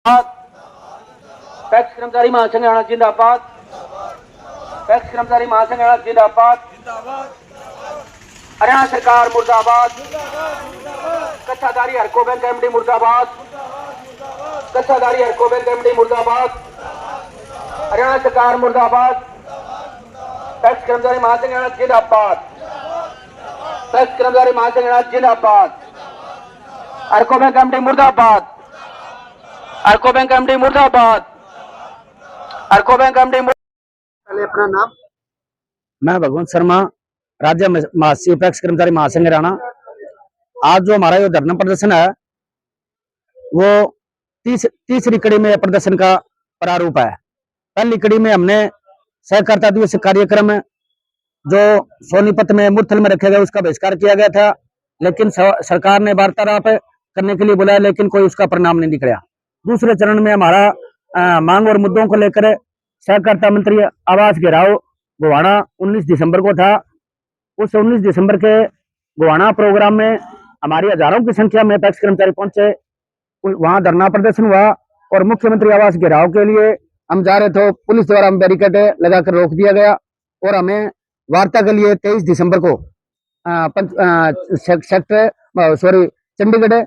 PACS कर्मचारी महासंघ हरियाणा जिंदाबाद। पैक्स कर्मचारी महासंघ हरियाणा जिंदाबाद। हरियाणा सरकार मुर्दाबाद। कच्चाधारी हरको बैंक एमडी मुर्दाबाद। कच्चाधारी हरको बैंक एमडी मुर्दाबाद। हरियाणा सरकार मुर्दाबाद। पैक्स कर्मचारी महासंघ हरियाणा जिंदाबाद। पैक्स कर्मचारी महासंघ हरियाणा जिंदाबाद। हरको बैंक एमडी मुर्दाबाद। हरको बैंक एमडी मुर्दाबाद। हरको बैंक एमडी। पहले अपना नाम। मैं भगवंत शर्मा, राज्य महासचिव पैक्स कर्मचारी महासंघ हरियाणा। आज जो हमारा ये धरना प्रदर्शन है वो तीसरी कड़ी में प्रदर्शन का प्रारूप है। पहली कड़ी में हमने सहकारिता दिवस कार्यक्रम जो सोनीपत में मुरथल में रखे गए उसका बहिष्कार किया गया था, लेकिन सरकार ने वार्तालाप करने के लिए बुलाया, लेकिन कोई उसका परिणाम नहीं निकला। दूसरे चरण में हमारा मांग और मुद्दों को लेकर सहकारिता मंत्री आवास घेराव गोवाना 19 दिसंबर को था। उस 19 दिसंबर के गोवाना प्रोग्राम में हमारी हजारों की संख्या में पैक्स कर्मचारी पहुंचे। वहां धरना प्रदर्शन हुआ और मुख्यमंत्री आवास घेराव के लिए हम जा रहे थे, पुलिस द्वारा हम बैरिकेड लगाकर रोक दिया गया और हमें वार्ता के लिए 23 दिसंबर को चंडीगढ़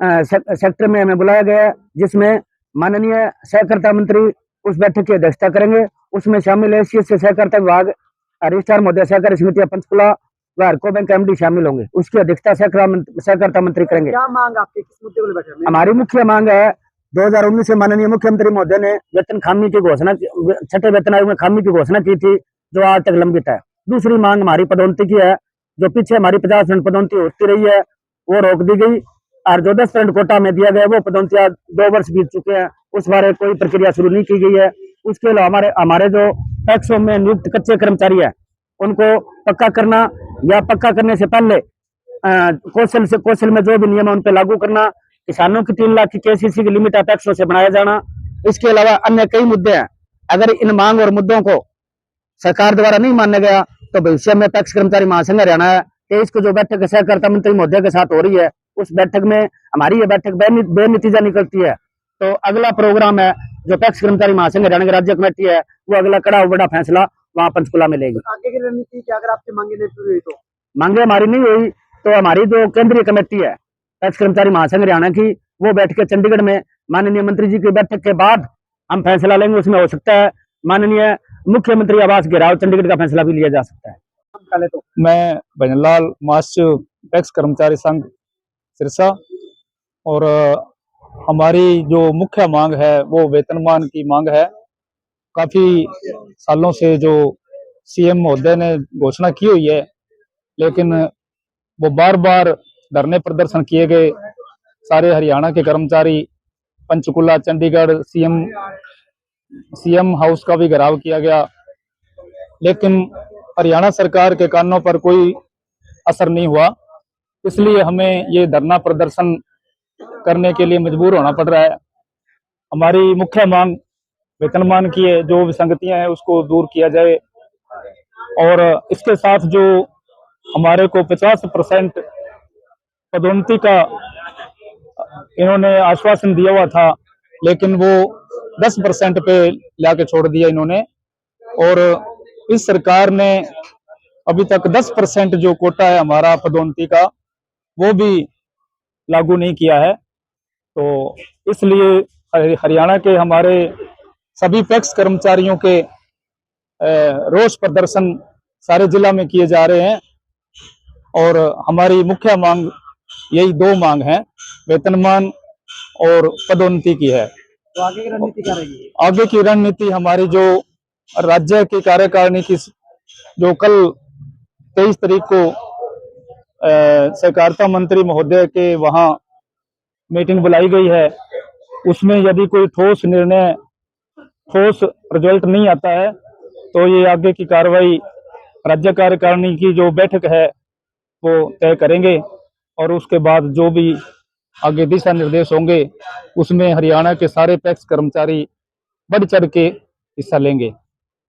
सेक्टर में हमें बुलाया गया, जिसमें माननीय सहकारिता मंत्री उस बैठक की अध्यक्षता करेंगे। उसमें शामिल है सी सहकारिता विभाग, रजिस्ट्रार महोदय सहकारी समिति पंचकुला व हरको बैंक एमडी शामिल होंगे। उसकी अध्यक्षता सहकारिता मंत्री करेंगे। क्या मांग आपकी, किस मुद्दे को लेकर? हमारी मुख्य मांग है 2019 से माननीय मुख्यमंत्री महोदय ने वेतन खामी की घोषणा, छठे वेतन आयोग में खामी की घोषणा की थी, जो आज तक लंबित है। दूसरी मांग हमारी पदोन्नति की है, जो पीछे हमारी 50% पदोन्नति होती रही है वो रोक दी गई और जो 10% कोटा में दिया गया वो पदोन्नतियां 2 वर्ष बीत चुके हैं, उस बारे कोई प्रक्रिया शुरू नहीं की गई है। उसके अलावा हमारे जो पैक्सों में नियुक्त कच्चे कर्मचारी है उनको पक्का करना या पक्का करने से पहले कौशल में जो भी नियम है उन पर लागू करना, किसानों की 3 लाख की केसीसी की लिमिट पैक्सों से बनाया जाना। इसके अलावा अन्य कई मुद्दे हैं। अगर इन मांग और मुद्दों को सरकार द्वारा नहीं माना गया तो भविष्य में पैक्स कर्मचारी महासंघ हरियाणा है कि इसको जो बैठक सहकारिता मंत्री महोदय के साथ हो रही है उस बैठक में हमारी ये बैठक बेनतीजा निकलती है तो अगला प्रोग्राम है जो पैक्स कर्मचारी महासंघ हरियाणा की राज्य कमेटी है वो अगला कड़ा बड़ा फैसला वहां पंचकुला में लेगी। आगे की रणनीति क्या, अगर आपकी मांगे नहीं पूरी हुई तो? मांगे हमारी नहीं हुई तो हमारी जो केंद्रीय कमेटी है पैक्स कर्मचारी महासंघ हरियाणा की वो बैठ के चंडीगढ़ में माननीय मंत्री जी की बैठक के बाद हम फैसला लेंगे। उसमें हो सकता है माननीय मुख्यमंत्री आवास घेराव चंडीगढ़ का फैसला भी लिया जा सकता है। पहले तो मैं भजनलाल, महासचिव पैक्स कर्मचारी संघ सिरसा, और हमारी जो मुख्य मांग है वो वेतनमान की मांग है। काफी सालों से जो सीएम महोदय ने घोषणा की हुई है, लेकिन वो बार बार धरने प्रदर्शन किए गए। सारे हरियाणा के कर्मचारी पंचकुला, चंडीगढ़, सीएम हाउस का भी घेराव किया गया, लेकिन हरियाणा सरकार के कानों पर कोई असर नहीं हुआ। इसलिए हमें ये धरना प्रदर्शन करने के लिए मजबूर होना पड़ रहा है। हमारी मुख्य मांग वेतनमान की है, जो विसंगतियां हैं उसको दूर किया जाए और इसके साथ जो हमारे को 50% पदोन्नति का इन्होंने आश्वासन दिया हुआ था, लेकिन वो 10% पे लाके छोड़ दिया इन्होंने। और इस सरकार ने अभी तक 10% जो कोटा है हमारा पदोन्नति का वो भी लागू नहीं किया है। तो इसलिए हरियाणा के हमारे सभी पैक्स कर्मचारियों के रोष प्रदर्शन सारे जिला में किए जा रहे हैं और हमारी मुख्य मांग यही 2 मांग है, वेतनमान और पदोन्नति की है। तो आगे की रणनीति क्या रहेगी? आगे की रणनीति हमारी जो राज्य की कार्यकारिणी की जो कल 23 तारीख को सहकारिता मंत्री महोदय के वहां मीटिंग बुलाई गई है, उसमें यदि कोई ठोस निर्णय, ठोस रिजल्ट नहीं आता है तो ये आगे की कार्रवाई राज्य कार्यकारिणी की जो बैठक है वो तय करेंगे और उसके बाद जो भी आगे दिशा निर्देश होंगे उसमें हरियाणा के सारे पैक्स कर्मचारी बढ़ चढ़ के हिस्सा लेंगे।